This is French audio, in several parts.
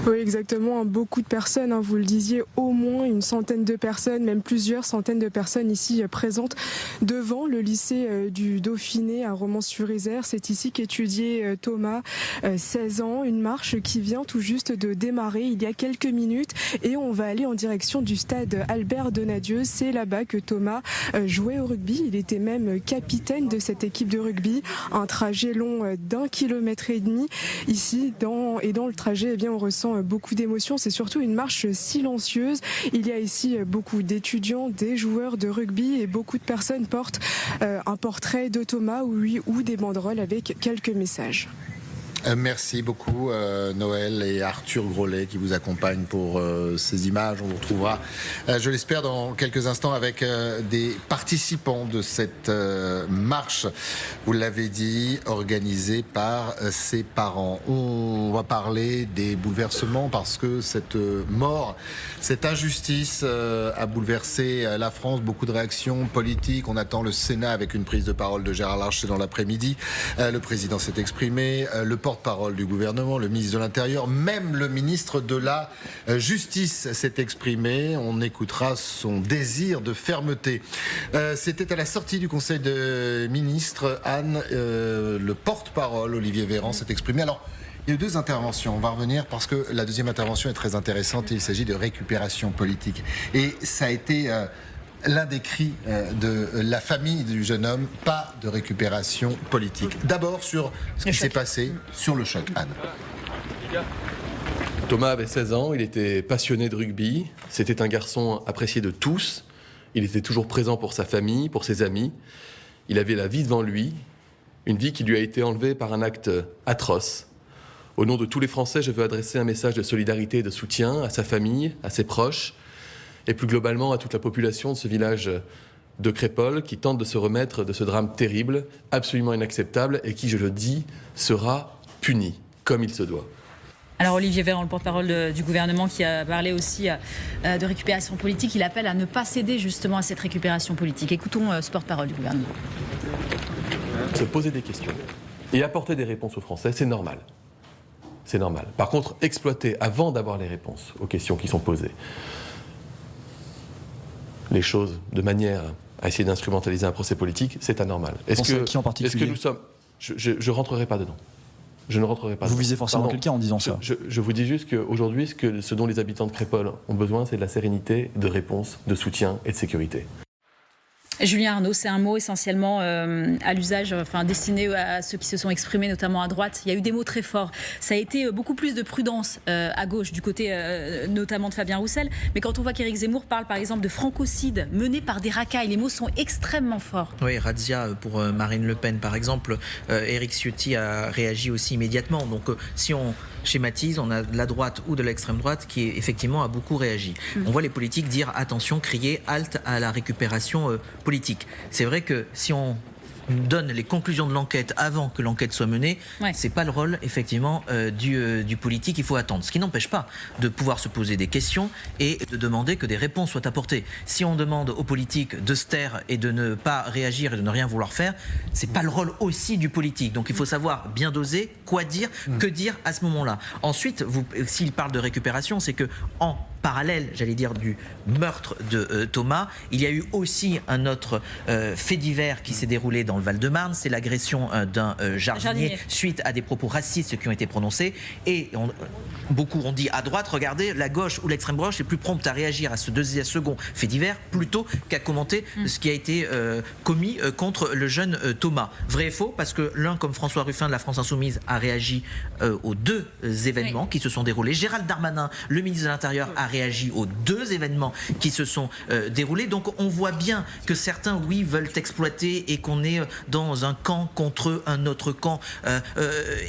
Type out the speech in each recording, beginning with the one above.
Oui, exactement. Beaucoup de personnes, vous le disiez, au moins une centaine de personnes, même plusieurs centaines de personnes ici présentes devant le lycée du Dauphiné à Romans-sur-Isère. C'est ici qu'étudiait Thomas, 16 ans. Une marche qui vient tout juste de démarrer il y a quelques minutes et on va aller en direction du stade Albert Donadieu. C'est là-bas que Thomas jouait au rugby. Il était même capitaine de cette équipe de rugby. Un trajet long d'1,5 km ici dans le trajet, eh bien, on ressent beaucoup d'émotions. C'est surtout une marche silencieuse. Il y a ici beaucoup d'étudiants, des joueurs de rugby et beaucoup de personnes portent un portrait de Thomas ou des banderoles avec quelques messages. Merci beaucoup Noël et Arthur Grolet qui vous accompagnent pour ces images. On vous retrouvera, je l'espère, dans quelques instants avec des participants de cette marche, vous l'avez dit, organisée par ses parents. On va parler des bouleversements parce que cette mort, cette injustice a bouleversé la France. Beaucoup de réactions politiques. On attend le Sénat avec une prise de parole de Gérard Larcher dans l'après-midi. Le président s'est exprimé, le porte-parole du gouvernement, le ministre de l'Intérieur, même le ministre de la Justice s'est exprimé. On écoutera son désir de fermeté. C'était à la sortie du Conseil des ministres. Anne, le porte-parole Olivier Véran s'est exprimé. Alors, il y a eu deux interventions. On va revenir parce que la deuxième intervention est très intéressante. Il s'agit de récupération politique. Et ça a été l'un des cris de la famille du jeune homme, pas de récupération politique. D'abord sur ce qui s'est passé, sur le choc. Anne. Thomas avait 16 ans, il était passionné de rugby, c'était un garçon apprécié de tous, il était toujours présent pour sa famille, pour ses amis, il avait la vie devant lui, une vie qui lui a été enlevée par un acte atroce. Au nom de tous les Français, je veux adresser un message de solidarité et de soutien à sa famille, à ses proches, et plus globalement à toute la population de ce village de Crépol qui tente de se remettre de ce drame terrible, absolument inacceptable, et qui, je le dis, sera puni, comme il se doit. Alors Olivier Véran, le porte-parole du gouvernement, qui a parlé aussi de récupération politique, il appelle à ne pas céder justement à cette récupération politique. Écoutons ce porte-parole du gouvernement. Se poser des questions et apporter des réponses aux Français, c'est normal. C'est normal. Par contre, exploiter avant d'avoir les réponses aux questions qui sont posées les choses de manière à essayer d'instrumentaliser un procès politique, c'est anormal. Qui en particulier ? Est-ce que nous sommes... Je ne rentrerai pas dedans. Je ne rentrerai pas. Vous visez forcément quelqu'un en disant ça. Je vous dis juste qu'aujourd'hui, ce dont les habitants de Crépol ont besoin, c'est de la sérénité, de réponse, de soutien et de sécurité. Julien Arnaud, c'est un mot essentiellement à l'usage, destiné à ceux qui se sont exprimés, notamment à droite. Il y a eu des mots très forts. Ça a été beaucoup plus de prudence à gauche, du côté notamment de Fabien Roussel. Mais quand on voit qu'Éric Zemmour parle par exemple de francocide mené par des racailles, les mots sont extrêmement forts. Oui, razzia pour Marine Le Pen par exemple. Éric Ciotti a réagi aussi immédiatement. Donc si on schématise, on a de la droite ou de l'extrême droite qui effectivement a beaucoup réagi. On voit les politiques dire attention, crier halte à la récupération politique. C'est vrai que si on donne les conclusions de l'enquête avant que l'enquête soit menée, c'est pas le rôle effectivement du politique. Il faut attendre. Ce qui n'empêche pas de pouvoir se poser des questions et de demander que des réponses soient apportées. Si on demande aux politiques de se taire et de ne pas réagir et de ne rien vouloir faire, c'est pas le rôle aussi du politique. Donc il faut savoir bien doser, quoi dire, que dire à ce moment-là. Ensuite, s'il parle de récupération, c'est que en parallèle, j'allais dire, du meurtre de Thomas, il y a eu aussi un autre fait divers qui s'est déroulé dans le Val-de-Marne, c'est l'agression d'un jardinier suite à des propos racistes qui ont été prononcés. Et beaucoup ont dit à droite, regardez, la gauche ou l'extrême gauche est plus prompte à réagir à ce second fait divers plutôt qu'à commenter ce qui a été commis contre le jeune Thomas. Vrai et faux, parce que l'un, comme François Ruffin de la France Insoumise, a réagi aux deux événements qui se sont déroulés. Gérald Darmanin, le ministre de l'Intérieur, a réagi aux deux événements qui se sont déroulés. Donc on voit bien que certains, veulent exploiter et qu'on est dans un camp contre un autre camp.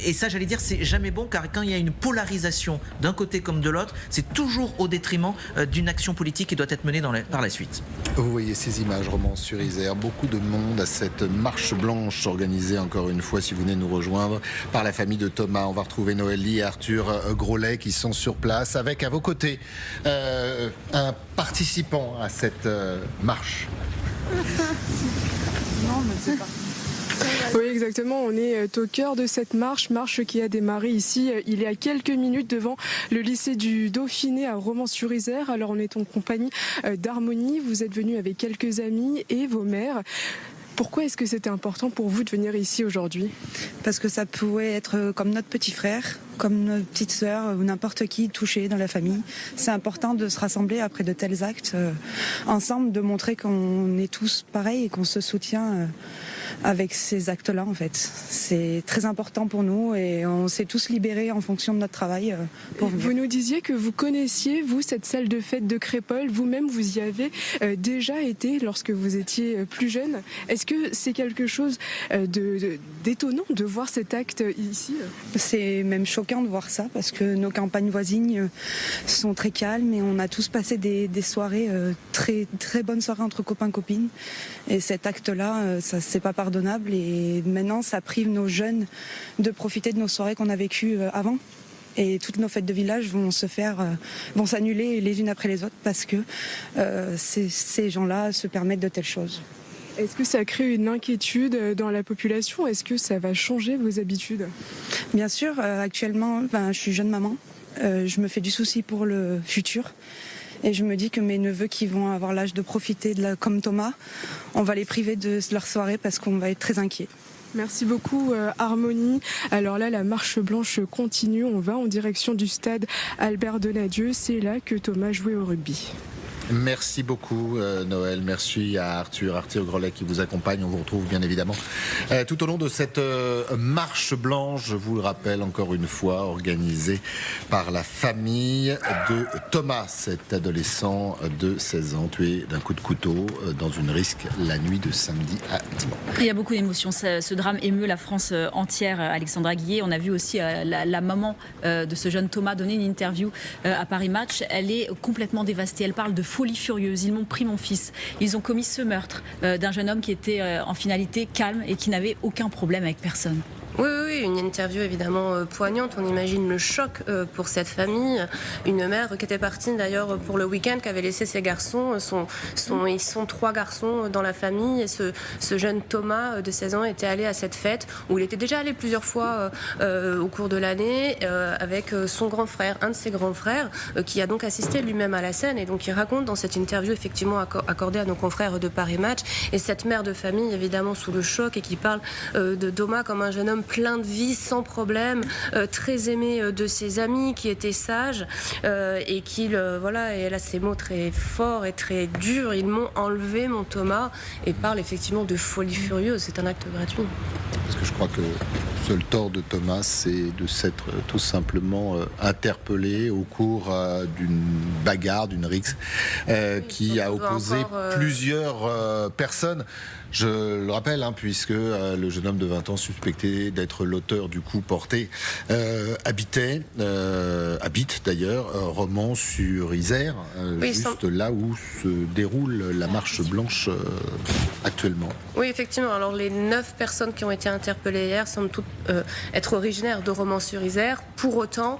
Et ça, j'allais dire, c'est jamais bon, car quand il y a une polarisation d'un côté comme de l'autre, c'est toujours au détriment d'une action politique qui doit être menée par la suite. Vous voyez ces images, Romans-sur-Isère, beaucoup de monde à cette marche blanche organisée, encore une fois, si vous venez nous rejoindre, par la famille de Thomas. On va retrouver Noélie et Arthur Grolet qui sont sur place, avec à vos côtés un participant à cette marche. Non, mais c'est pas. Oui, exactement. On est au cœur de cette marche qui a démarré ici il y a quelques minutes devant le lycée du Dauphiné à Romans-sur-Isère. Alors on est en compagnie d'Harmonie. Vous êtes venu avec quelques amis et vos mères. Pourquoi est-ce que c'était important pour vous de venir ici aujourd'hui ? Parce que ça pouvait être comme notre petit frère, comme notre petite sœur ou n'importe qui touché dans la famille. C'est important de se rassembler après de tels actes ensemble, de montrer qu'on est tous pareils et qu'on se soutient avec ces actes-là en fait. C'est très important pour nous et on s'est tous libérés en fonction de notre travail. Vous nous disiez que vous connaissiez, vous, cette salle de fête de Crépol. Vous-même, vous y avez déjà été lorsque vous étiez plus jeune. Est-ce que c'est quelque chose d'étonnant de voir cet acte ici ? C'est même choquant de voir ça parce que nos campagnes voisines sont très calmes et on a tous passé des soirées, très, très bonnes soirées entre copains-copines. Et cet acte-là, ça c'est pas pardonnable et maintenant ça prive nos jeunes de profiter de nos soirées qu'on a vécues avant. Et toutes nos fêtes de village vont s'annuler les unes après les autres parce que ces gens-là se permettent de telles choses. Est-ce que ça crée une inquiétude dans la population ? Est-ce que ça va changer vos habitudes ? Bien sûr, actuellement, je suis jeune maman. Je me fais du souci pour le futur. Et je me dis que mes neveux qui vont avoir l'âge de profiter comme Thomas, on va les priver de leur soirée parce qu'on va être très inquiets. Merci beaucoup Harmonie. Alors là, la marche blanche continue. On va en direction du stade Albert Donadieu. C'est là que Thomas jouait au rugby. Merci beaucoup Noël, merci à Arthur Grolet qui vous accompagne. On vous retrouve bien évidemment tout au long de cette marche blanche, je vous le rappelle encore une fois, organisée par la famille de Thomas, cet adolescent de 16 ans tué d'un coup de couteau dans une risque la nuit de samedi à dimanche. Il y a beaucoup d'émotions, ce drame émeut la France entière, Alexandra Guillet. On a vu aussi la maman de ce jeune Thomas donner une interview à Paris Match. Elle est complètement dévastée, elle parle de folie furieuse. Ils m'ont pris mon fils. Ils ont commis ce meurtre d'un jeune homme qui était en finalité calme et qui n'avait aucun problème avec personne. Oui, une interview évidemment poignante. On imagine le choc pour cette famille. Une mère qui était partie d'ailleurs pour le week-end, qui avait laissé ses garçons. Ils sont 3 garçons dans la famille. Et ce jeune Thomas de 16 ans était allé à cette fête où il était déjà allé plusieurs fois au cours de l'année avec son grand frère, un de ses grands frères, qui a donc assisté lui-même à la scène. Et donc il raconte dans cette interview effectivement accordée à nos confrères de Paris Match. Et cette mère de famille évidemment sous le choc et qui parle de Thomas comme un jeune homme plein de vie, sans problème, très aimé de ses amis, qui était sage et et elle a ces mots très forts et très durs. Ils m'ont enlevé mon Thomas et parle effectivement de folie furieuse. C'est un acte gratuit. Parce que je crois que le seul tort de Thomas, c'est de s'être tout simplement interpellé au cours d'une bagarre, d'une rixe qui a opposé plusieurs personnes. Je le rappelle, puisque le jeune homme de 20 ans suspecté d'être l'auteur du coup porté habite d'ailleurs Romans-sur-Isère, juste là où se déroule la marche blanche actuellement. Oui, effectivement. Alors les 9 personnes qui ont été interpellées hier semblent toutes être originaires de Romans-sur-Isère. Pour autant,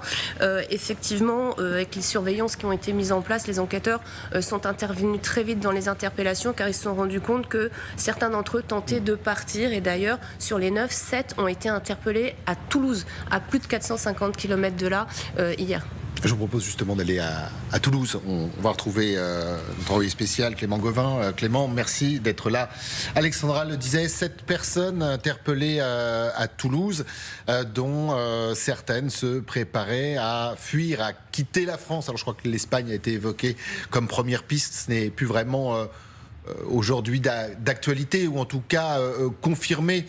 effectivement, avec les surveillances qui ont été mises en place, les enquêteurs sont intervenus très vite dans les interpellations car ils se sont rendus compte que certains d'entre eux tentaient de partir et d'ailleurs sur les 9, 7 ont été interpellés à Toulouse, à plus de 450 km de là hier. Je vous propose justement d'aller à Toulouse. On va retrouver notre envoyé spécial Clément Gauvin. Clément, merci d'être là. Alexandra le disait, 7 personnes interpellées à Toulouse, dont certaines se préparaient à fuir, à quitter la France. Alors je crois que l'Espagne a été évoquée comme première piste. Ce n'est plus vraiment aujourd'hui d'actualité, ou en tout cas confirmé.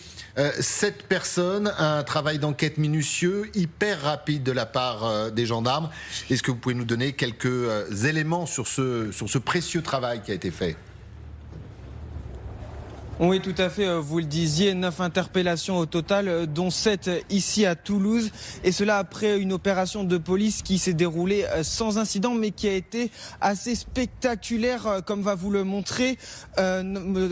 7 personnes, un travail d'enquête minutieux, hyper rapide de la part des gendarmes. Est-ce que vous pouvez nous donner quelques éléments sur ce précieux travail qui a été fait ? Oui, tout à fait, vous le disiez, 9 interpellations au total, dont 7 ici à Toulouse. Et cela après une opération de police qui s'est déroulée sans incident, mais qui a été assez spectaculaire, comme va vous le montrer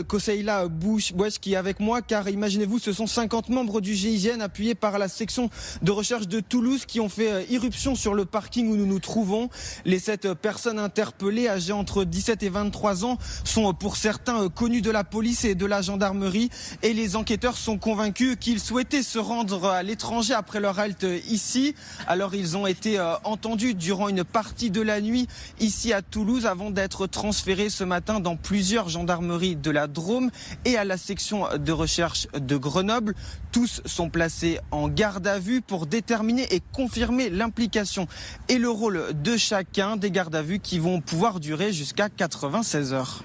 Koseila Bouch qui est avec moi, car imaginez-vous, ce sont 50 membres du GIGN appuyés par la section de recherche de Toulouse qui ont fait irruption sur le parking où nous nous trouvons. Les 7 personnes interpellées, âgées entre 17 et 23 ans, sont pour certains connus de la police et de la la gendarmerie et les enquêteurs sont convaincus qu'ils souhaitaient se rendre à l'étranger après leur halte ici. Alors ils ont été entendus durant une partie de la nuit ici à Toulouse avant d'être transférés ce matin dans plusieurs gendarmeries de la Drôme et à la section de recherche de Grenoble. Tous sont placés en garde à vue pour déterminer et confirmer l'implication et le rôle de chacun, des gardes à vue qui vont pouvoir durer jusqu'à 96 heures.